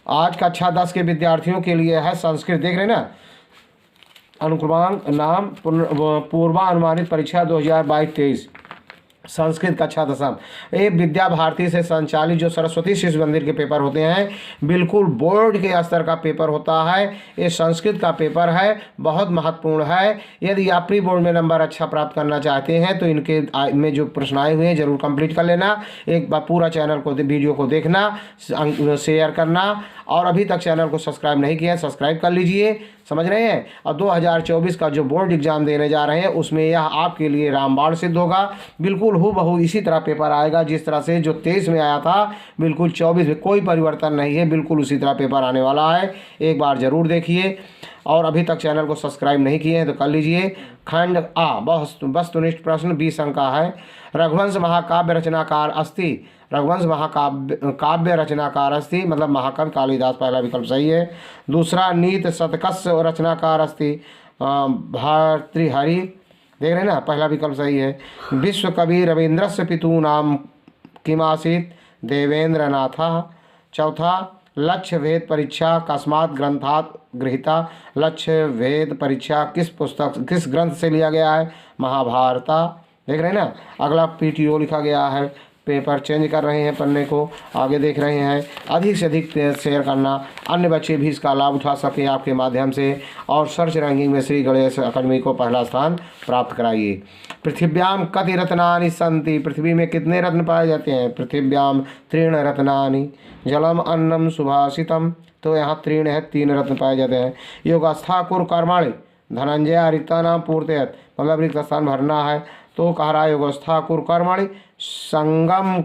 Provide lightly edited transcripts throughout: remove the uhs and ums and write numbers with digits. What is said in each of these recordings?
आज कक्षा 10 के विद्यार्थियों के लिए है संस्कृत। देख रहे हैं ना, अनुक्रमांक नाम पूर्वानुमानित परीक्षा 2022-23 संस्कृत कक्षा 10। ये विद्या भारती से संचालित जो सरस्वती शिशु मंदिर के पेपर होते हैं, बिल्कुल बोर्ड के स्तर का पेपर होता है। ये संस्कृत का पेपर है, बहुत महत्वपूर्ण है। यदि आप प्री बोर्ड में नंबर अच्छा प्राप्त करना चाहते हैं तो इनके में जो प्रश्न आए हुए हैं जरूर कंप्लीट कर लेना। एक बार पूरा चैनल को वीडियो को देखना, शेयर करना, और अभी तक चैनल को सब्सक्राइब नहीं किया है सब्सक्राइब कर लीजिए, समझ रहे हैं। और 2024 का जो बोर्ड एग्जाम देने जा रहे हैं उसमें यह आपके लिए रामबाण सिद्ध होगा। बिल्कुल हूबहू इसी तरह पेपर आएगा जिस तरह से जो 23 में आया था, बिल्कुल 24 में कोई परिवर्तन नहीं है, बिल्कुल उसी तरह पेपर आने वाला है। एक बार ज़रूर देखिए, और अभी तक चैनल को सब्सक्राइब नहीं किए हैं तो कर लीजिए। खंड आ वस्तुनिष्ठ प्रश्न 20 अंक का है। रघुवंश महाकाव्य रचनाकार अस्ति। रघुवंश काव्य रचनाकार अस्ति मतलब महाकवि कालिदास, पहला विकल्प सही है। दूसरा नीत शतकस्य रचनाकार अस्ति भर्तृहरि। देख रहे हैं ना, पहला विकल्प सही है। विश्व कवि रवींद्रस्य पितु नाम किमासीत देवेंद्रनाथ। चौथा लक्ष्य भेद परीक्षा कस्मात् ग्रंथात् गृहीता। लक्ष्य भेद परीक्षा किस पुस्तक किस ग्रंथ से लिया गया है, महाभारता। देख रहे हैं ना, अगला पीटीओ लिखा गया है, पेपर चेंज कर रहे हैं पन्ने को, आगे देख रहे हैं। अधिक से अधिक शेयर करना, अन्य बच्चे भी इसका लाभ उठा सकें आपके माध्यम से, और सर्च रैंकिंग में श्री गणेश अकादमी को पहला स्थान प्राप्त कराइए। पृथिव्याम कति रत्नानि सन्ति। पृथ्वी में कितने रत्न पाए जाते हैं? पृथिव्याम त्रीण रत्नानि जलम अन्नम सुभाषितम। तो यहाँ तीर्ण है, 3 रत्न पाए जाते हैं। योगस्था कुर कर्माणि धनंजय रिक्ता नाम पूर्तयत मतलब रिक्त स्थान भरना है। तो कह रहा है योगस्था कुर कर्माणि संगम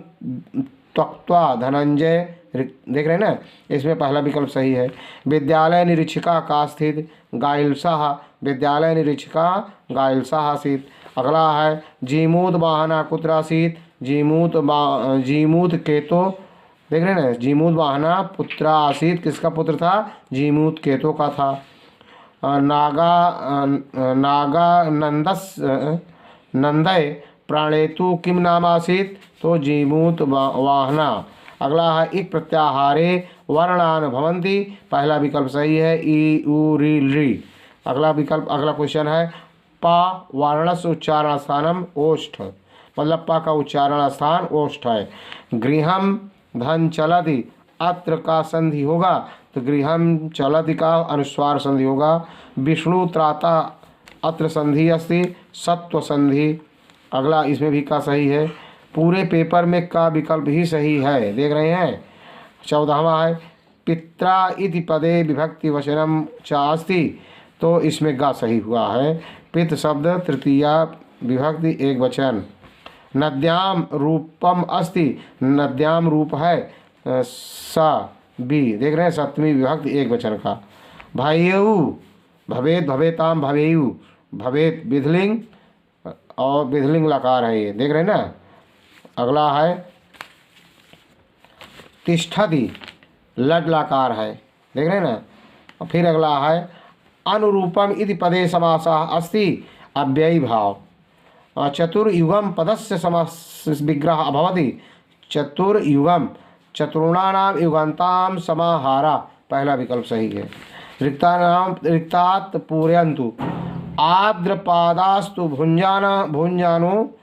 त्यक्त्वा धनंजय। देख रहे हैं ना, इसमें पहला विकल्प सही है। विद्यालय निरीक्षिका का स्थित गाइलसाह। विद्यालय निरीक्षिका गाइलसाह आसीत। अगला है जीमूत वाहना कुत्र आसीत। जीमूत केतो। देख रहे हैं ना, जीमूत वाहना पुत्र आसीत, किसका पुत्र था? जीमूत केतो का था। नागा नंदय प्राणेतु किम नाम आसीत। तो जीमूत वाहना। अगला है इक प्रत्याहारे वर्णान भवंती। पहला विकल्प सही है, ई उ री री। अगला क्वेश्चन है पा वर्णस्य उच्चारण स्थानम ओष्ठ मतलब पा का उच्चारण स्थान ओष्ठ है। गृहम धन चलति अत्र का संधि होगा, तो गृहम चलति का अनुस्वार संधि होगा। विष्णु त्राता अत्र संधि अस्ति सत्व संधि। अगला इसमें भी का सही है। पूरे पेपर में का विकल्प ही सही है, देख रहे हैं। 14वां है पित्रा इति पदे विभक्ति वचनम चास्ति। तो इसमें गा सही हुआ है। पित शब्द तृतीया विभक्ति एक वचन। नद्याम रूपम अस्ति। नद्याम रूप है सा बी। देख रहे हैं, सप्तमी विभक्ति एक वचन का। भाइयु भवेत भवेताम भवेयु। भवेत विधलिंग और विधलिंग लकार है ये, देख रहे हैं ना। अगला है तिष्ठति लट लकार है, देख रहे हैं ना। और फिर अगला है अनुरूपम इति पदे समासः अस्ति अव्ययी भाव। चतुर्युगम पदस्य समास विग्रह भवति। चतुर्युगम चतुर्णानाम युगान्ताम समाहारा। पहला विकल्प सही है। रिक्तात् पूरयन्तु। आर्द्रपादास्तु भुंजानो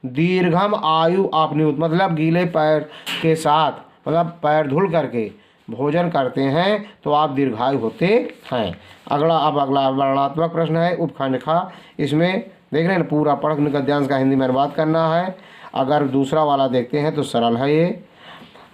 दीर्घम आयु आपनुत मतलब गीले पैर के साथ मतलब पैर धुल करके भोजन करते हैं तो आप दीर्घायु होते हैं। अगला वर्णात्मक प्रश्न है उपखंड खा। इसमें देख रहे हैं पूरा पढ़ गद्यांश का हिंदी में अनुवाद करना है। अगर दूसरा वाला देखते हैं तो सरल है ये।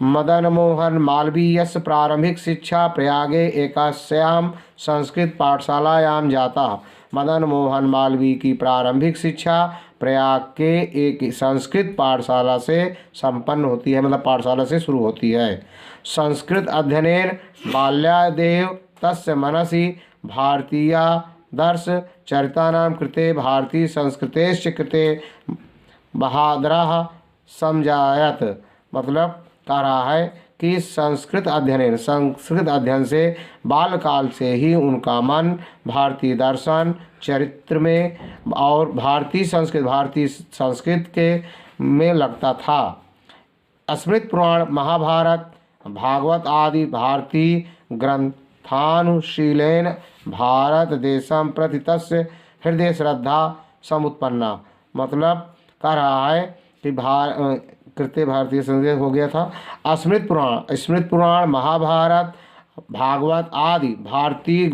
मदन मोहन मालवीयस्य प्रारंभिक शिक्षा प्रयागे एकास्याम संस्कृत पाठशालायाम जाता। मदन मोहन मालवीय की प्रारंभिक शिक्षा प्रयाग के एक संस्कृत पाठशाला से संपन्न होती है मतलब पाठशाला से शुरू होती है। संस्कृत अध्ययनेन बाल्यादेव तस्य मनसि भारतीय दर्श चरितानां कृते भारतीय संस्कृतेश्च कृते बहादरः समझायत मतलब कह रहा है कि संस्कृत अध्ययन से बालकाल से ही उनका मन भारतीय दर्शन चरित्र में और भारतीय संस्कृत के में लगता था। स्मृत पुराण महाभारत भागवत आदि भारतीय ग्रंथानुशीलेन भारत देशम प्रति तस्य हृदय श्रद्धा समुत्पन्ना। मतलब कह रहा है कि कृत्य भारतीय संदेश हो गया था। स्मृत पुराण महाभारत भागवत आदि भारतीय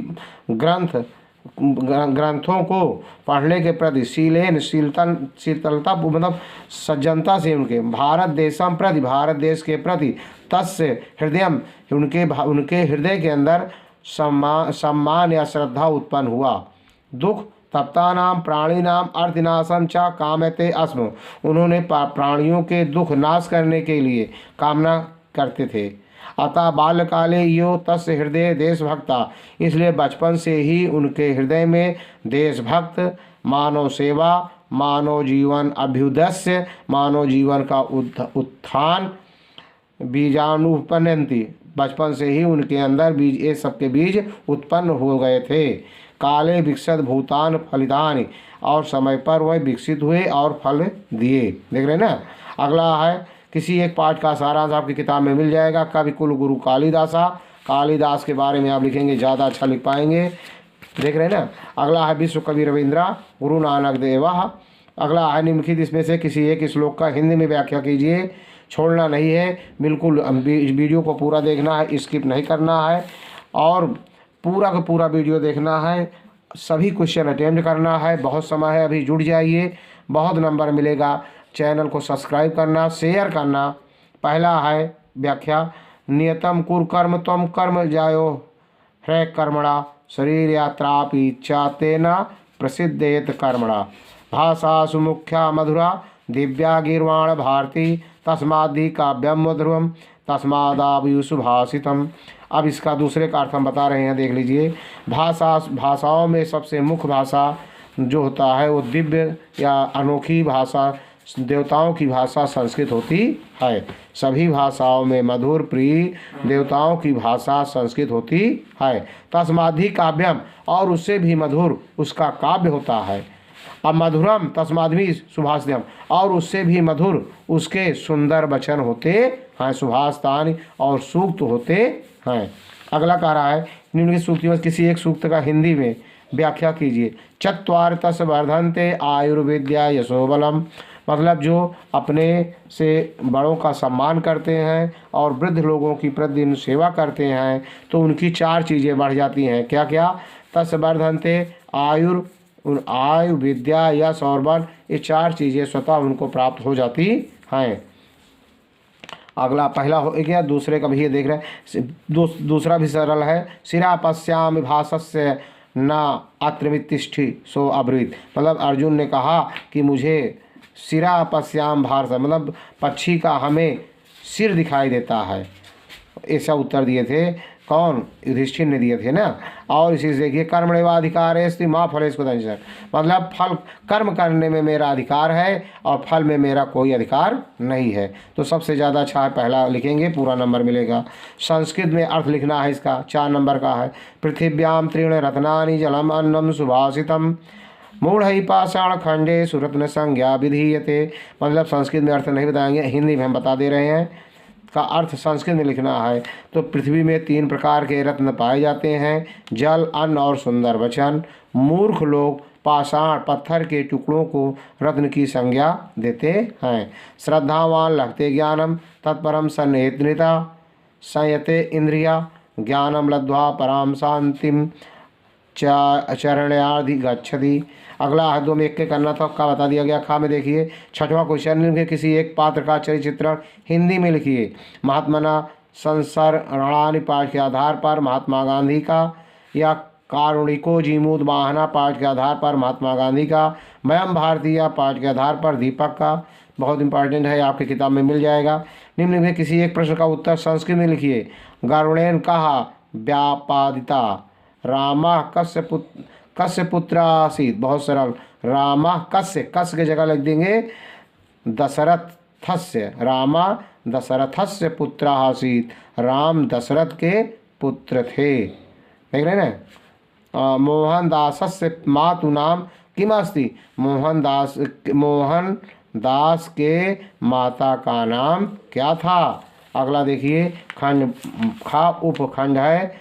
ग्रंथों को पढ़ने के प्रति शीतलता मतलब सज्जनता से उनके भारत देश के प्रति तस्य हृदयम उनके हृदय के अंदर सम्मान या श्रद्धा उत्पन्न हुआ। दुख तप्तानाम प्राणिनाम अर्थिनाशम च कामते अस्म। उन्होंने प्राणियों के दुख नाश करने के लिए कामना करते थे। अतः बाल्यकाले यो तस्य हृदय देशभक्ता, इसलिए बचपन से ही उनके हृदय में देशभक्त, मानव सेवा, मानव जीवन अभ्युदय, मानव जीवन का उत्थान बीजानुपन्नति, बचपन से ही उनके अंदर बीज ये सबके बीज उत्पन्न हो गए थे। काले विकसित भूतान फलितानि, और समय पर वह विकसित हुए और फल दिए। देख रहे हैं ना। अगला है किसी एक पाठ का सारांश आपकी किताब में मिल जाएगा। कवि कुल गुरु कालिदास के बारे में आप लिखेंगे ज़्यादा अच्छा लिख पाएंगे। देख रहे हैं ना। अगला है विश्व कवि रविंद्र गुरु नानक देव। अगला है निम्नलिखित इसमें से किसी एक श्लोक का हिंदी में व्याख्या कीजिए। छोड़ना नहीं है, बिल्कुल वीडियो को पूरा देखना है, स्किप नहीं करना है और पूरा का पूरा वीडियो देखना है। सभी क्वेश्चन अटेम्प्ट करना है। बहुत समय है, अभी जुड़ जाइए, बहुत नंबर मिलेगा। चैनल को सब्सक्राइब करना, शेयर करना। पहला है व्याख्या, नियतम कुरु कर्म त्वं कर्म जायो ह्रय कर्मणा शरीर यात्रापि च तेन प्रसिद्धेत कर्मणा। भाषा सुमुख्या मधुरा दिव्या गीर्वाण भारती तस्माद्धि काव्यम मधुरम तस्मादायुषु भाषितम। अब इसका दूसरे का अर्थ हम बता रहे हैं, देख लीजिए। भाषाओं में सबसे मुख्य भाषा जो होता है वो दिव्य या अनोखी भाषा, देवताओं की भाषा संस्कृत होती है। सभी भाषाओं में मधुर प्रिय देवताओं की भाषा संस्कृत होती है। तस्माद्धि काव्यम, और उससे भी मधुर उसका काव्य होता है। अब मधुरम तस्माद्भि सुभाषितम, और उससे भी मधुर उसके सुंदर वचन होते हैं, सुभाषितानि और सूक्त होते हैं। अगला कह रहा है निम्नलिखित सूक्तियों में किसी एक सूक्त का हिंदी में व्याख्या कीजिए। चत्वार तस वर्धन्ते आयुर्विद्या यशोबलम, मतलब जो अपने से बड़ों का सम्मान करते हैं और वृद्ध लोगों की प्रतिदिन सेवा करते हैं तो उनकी चार चीज़ें बढ़ जाती हैं। क्या क्या? तस वर्धन्ते आयु विद्या यश और बल, ये चार चीज़ें स्वतः उनको प्राप्त हो जाती हैं। अगला पहला हो गया, दूसरे का भी ये देख रहे हैं। दूसरा भी सरल है। सिरा पश्यामि भासस्य न अत्रमितिष्ठि सो अब्रीत, मतलब अर्जुन ने कहा कि मुझे सिरा पश्याम भारत, मतलब पक्षी का हमें सिर दिखाई देता है, ऐसा उत्तर दिए थे। कौन? युधिष्ठिर ने दिए थे ना। और इसी से देखिए कर्मण्येवाधिकारस्ते मा फलेषु कदाचन, मतलब फल कर्म करने में मेरा अधिकार है और फल में मेरा कोई अधिकार नहीं है। तो सबसे ज़्यादा अच्छा है पहला लिखेंगे, पूरा नंबर मिलेगा। संस्कृत में अर्थ लिखना है इसका, 4 नंबर का है। पृथिव्याम त्रीण रत्नानि जलम अन्नम सुभाषितम मूढ़ पाषाण खंडे सुरत्न संज्ञा विधीयते, मतलब संस्कृत में अर्थ नहीं बताएंगे, हिंदी में हम बता दे रहे हैं। का अर्थ संस्कृत में लिखना है। तो पृथ्वी में 3 प्रकार के रत्न पाए जाते हैं, जल, अन्न और सुंदर वचन। मूर्ख लोग पाषाण पत्थर के टुकड़ों को रत्न की संज्ञा देते हैं। श्रद्धावान लगते ज्ञानम तत्परम सन्निहितता संयते इंद्रिया ज्ञानम लब्ध्वा पराम शांतिम चरण्यार्धि गच्छति। अगला है 2 में 1 करना था, का बता दिया गया। खा में देखिए 6वां क्वेश्चन लिखिए किसी एक पात्र का चरित्र चित्रण हिंदी में लिखिए। महात्मना संसरणानि पाठ के आधार पर महात्मा गांधी का, या कारुणिको जीमूत वाहना पाठ के आधार पर महात्मा गांधी का, मयम भारतीय पाठ के आधार पर दीपक का। बहुत इंपॉर्टेंट है, आपकी किताब में मिल जाएगा। निम्न में किसी एक प्रश्न का उत्तर संस्कृत में लिखिए। गरुड़ेन कहा व्यापादिता रामा कस्य पुत्र आसीत, बहुत सरल। रामा कस्य, कस्य की जगह लिख देंगे दशरथस्य, रामा दशरथस्य पुत्र आसीत, राम दशरथ के पुत्र थे। देख रहे हैं ना। मोहनदासस्य मातु नाम किमस्ति, मोहन दास के माता का नाम क्या था। अगला देखिए खंड खा उपखंड है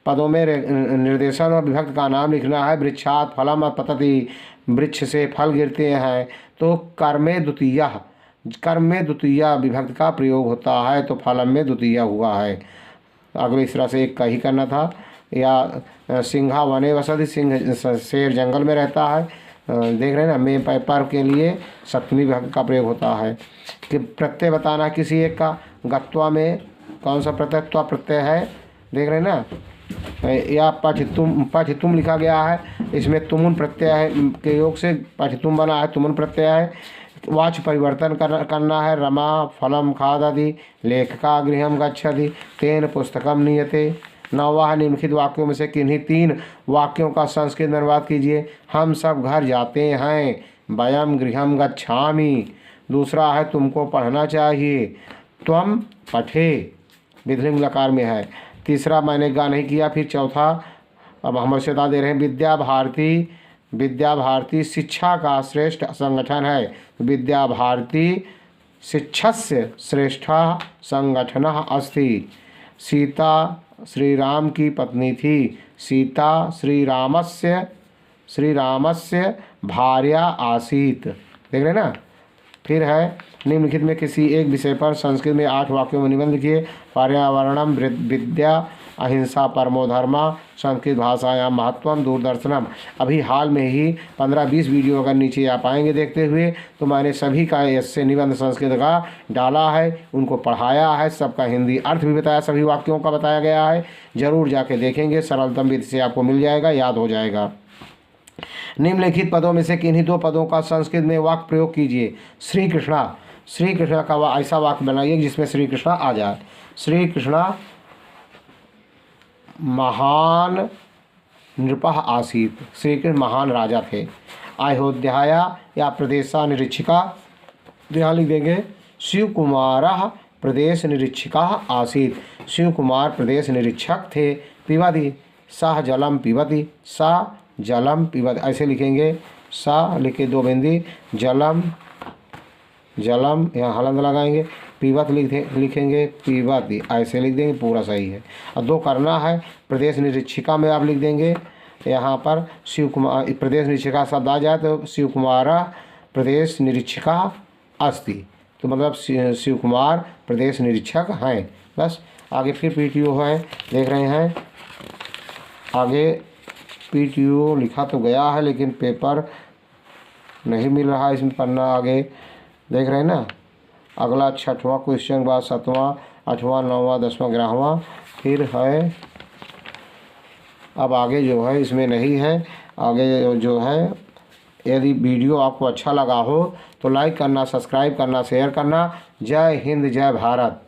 पदों में निर्देशन और विभक्त का नाम लिखना है। वृक्षात फलम पतति, वृक्ष से फल गिरते हैं। तो कर्म में द्वितीया विभक्त का प्रयोग होता है, तो फलम में द्वितीया हुआ है। अगले इस तरह से एक का ही करना था। या सिंहा वने वसति, सिंह शेर जंगल में रहता है। देख रहे हैं ना, में पर के लिए सप्तमी विभक्त का प्रयोग होता है। कि प्रत्यय बताना किसी एक का, गत्वा में कौन सा प्रत्यय, त्वा प्रत्यय है, देख रहे हैं ना। या पठितुम लिखा गया है, इसमें तुमुन प्रत्यय है के योग से पठितुम बना है, तुमुन प्रत्यय है। वाच परिवर्तन करना है। रमा फलम खादति, लेखका गृहम गच्छति, तेन पुस्तकम नीयते। नौवां निम्नलिखित वाक्यों में से किन्हीं 3 वाक्यों का संस्कृत में अनुवाद कीजिए। हम सब घर जाते हैं। वयम गृहम गच्छामि। दूसरा है तुमको पढ़ना चाहिए। त्वम पठे, विधिलिंग लकार में है। तीसरा मैंने गा नहीं किया। फिर चौथा अब हम बता दे रहे हैं। विद्या भारती शिक्षा का श्रेष्ठ संगठन है। विद्या भारती शिक्षस्य श्रेष्ठा संगठन अस्ति। सीता श्री राम की पत्नी थी। सीता श्री रामस्य भार्या आसीत। देख रहे ना। फिर है निम्नलिखित में किसी एक विषय पर संस्कृत में 8 वाक्यों में निबंध लिखिए। पर्यावरणम विद्या अहिंसा परमो धर्मा, संस्कृत भाषायां महत्वम दूरदर्शनम। अभी हाल में ही 15-20 वीडियो अगर नीचे आप आएंगे देखते हुए, तो मैंने सभी का इससे निबंध संस्कृत का डाला है, उनको पढ़ाया है, सबका हिंदी अर्थ भी बताया, सभी वाक्यों का बताया गया है। ज़रूर जाके देखेंगे, सरलतम विधि से आपको मिल जाएगा, याद हो जाएगा। निम्नलिखित पदों में से किन्हीं 2 पदों का संस्कृत में वाक्य प्रयोग कीजिए। श्री कृष्णा का ऐसा वाक्य बनाइए जिसमें श्री कृष्णा आ जाए। श्री कृष्णा महान नृपः आसीत। श्री कृष्ण महान राजा थे। अयोध्याया या प्रदेशा निरीक्षिका, यहाँ लिख देंगे शिव कुमार प्रदेश निरीक्षिका आसीत। शिव कुमार प्रदेश निरीक्षक थे। पिबति सह जलम पिबति, सा जलम पिबति, ऐसे लिखेंगे। सा लिख के 2 बिंदी, जलम यहाँ हलंत लगाएंगे। पीवत लिखेंगे पीवती, ऐसे लिख देंगे, पूरा सही है। और 2 करना है। प्रदेश निरीक्षिका में आप लिख देंगे यहाँ पर शिव कुमार, प्रदेश निरीक्षिका शब्द आ जाए तो शिव कुमार प्रदेश निरीक्षिका अस्ति, तो मतलब शिव कुमार प्रदेश निरीक्षक हैं। बस आगे फिर पीटीओ है, देख रहे हैं। आगे पीटीओ लिखा तो गया है लेकिन पेपर नहीं मिल रहा है इसमें पन्ना। आगे देख रहे हैं ना। अगला 6वां क्वेश्चन बाद 7वां 8वां 9वां 10वां 11वां फिर है। अब आगे जो है इसमें नहीं है। आगे जो है, यदि वीडियो आपको अच्छा लगा हो तो लाइक करना, सब्सक्राइब करना, शेयर करना। जय हिंद, जय भारत।